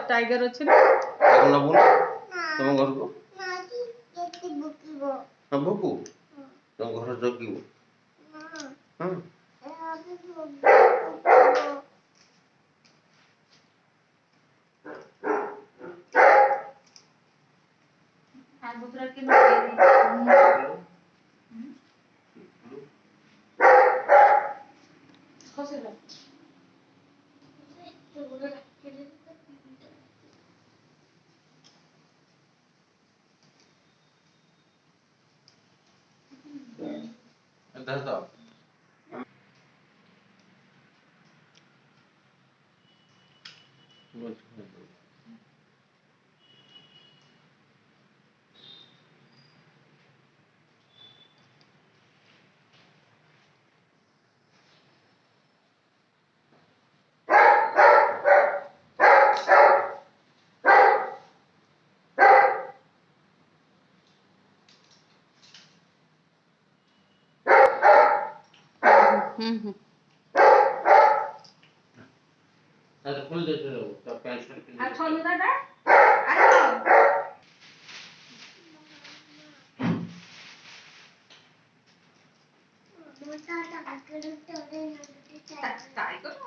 tiger अच्छे ना tiger नबो ना तुम घर को हम को तुम घर जगिबो हां आगुतरा के खोसेला अंदर तो अरे फुल देते रहो तो पैंट शर्ट आ छोड़ दादा आ मोटा टाइगर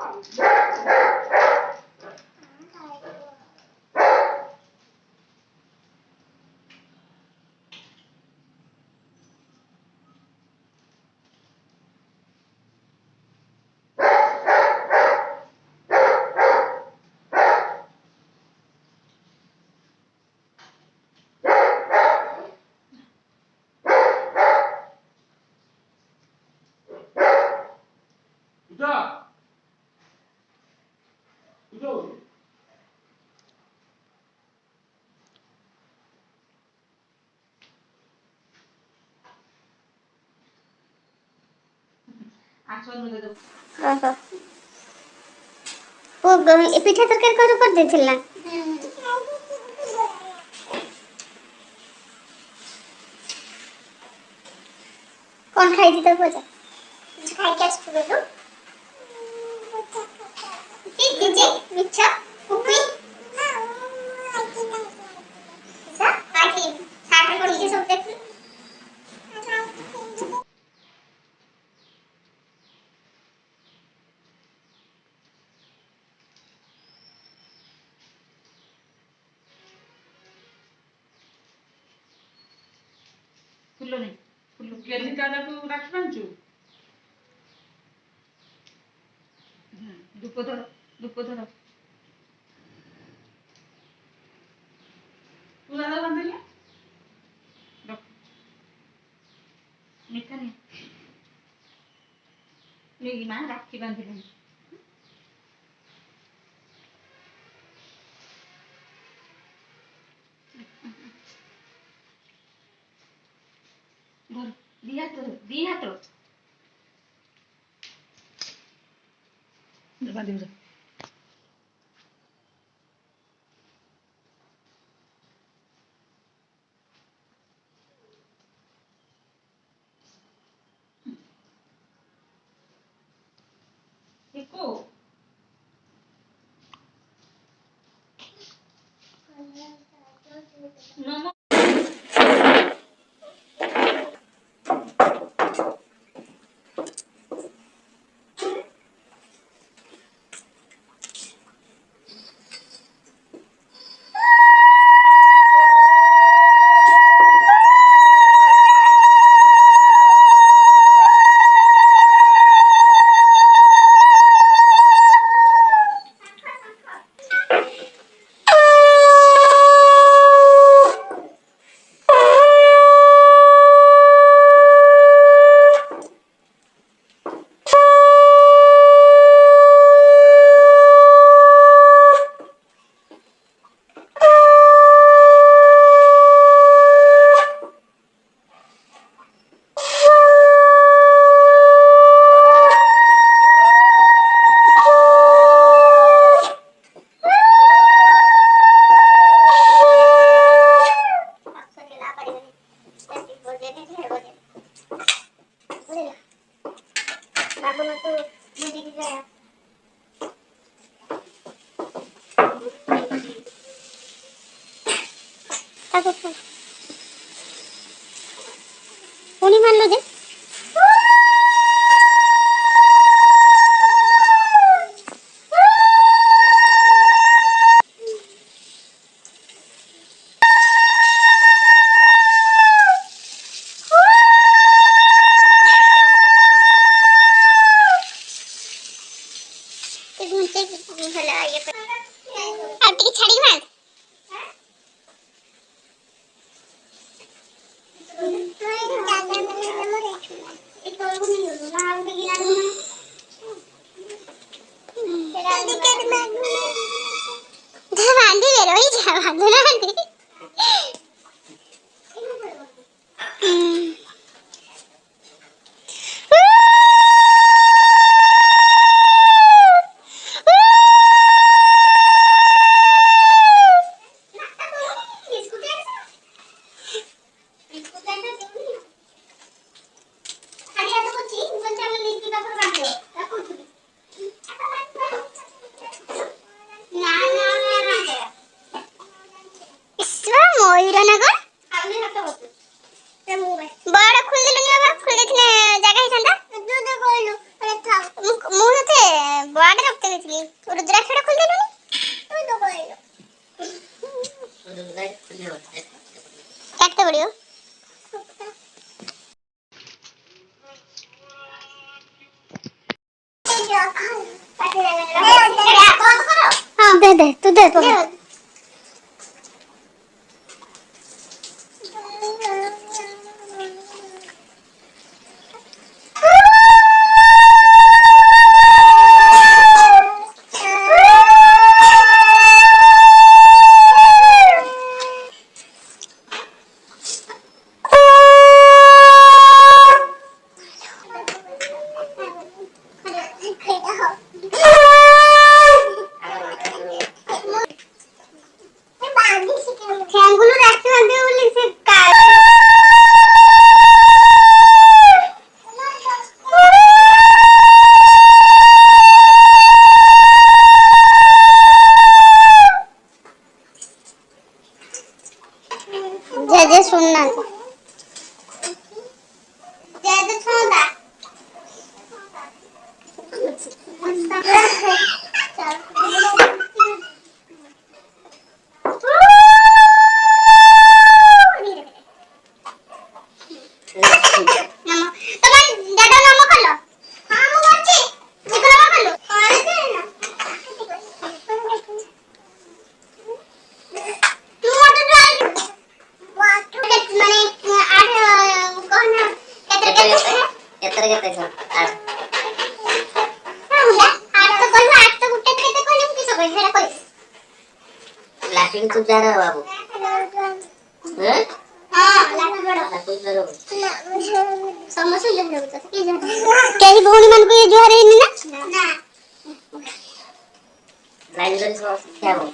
उठो उठो आचल दे दो ओ पिठा तरकारी कर देथिला कौन खाई थी तब बजा खाई क्या स्कूल लो कीजे मिठा कुपी सा खाई साथ में कीजे सब देखी फुल्लो नहीं फुल्लो केली दादा को रख पांचू धूप धर तू दादा बांधले रख मीठा नहीं मेरी मां राखी बांधले धर दिया तो बांध दे एको नमो कोणी मानलं जे काटते पड़ियो हाँ दे तू दे तो जय सुनना जय सुनना लाठी तुझा रे बाबू हैं समस्या ले होता के कई भौणी मन को ये जोहरे नहीं ना लाइन जरी समस्या हो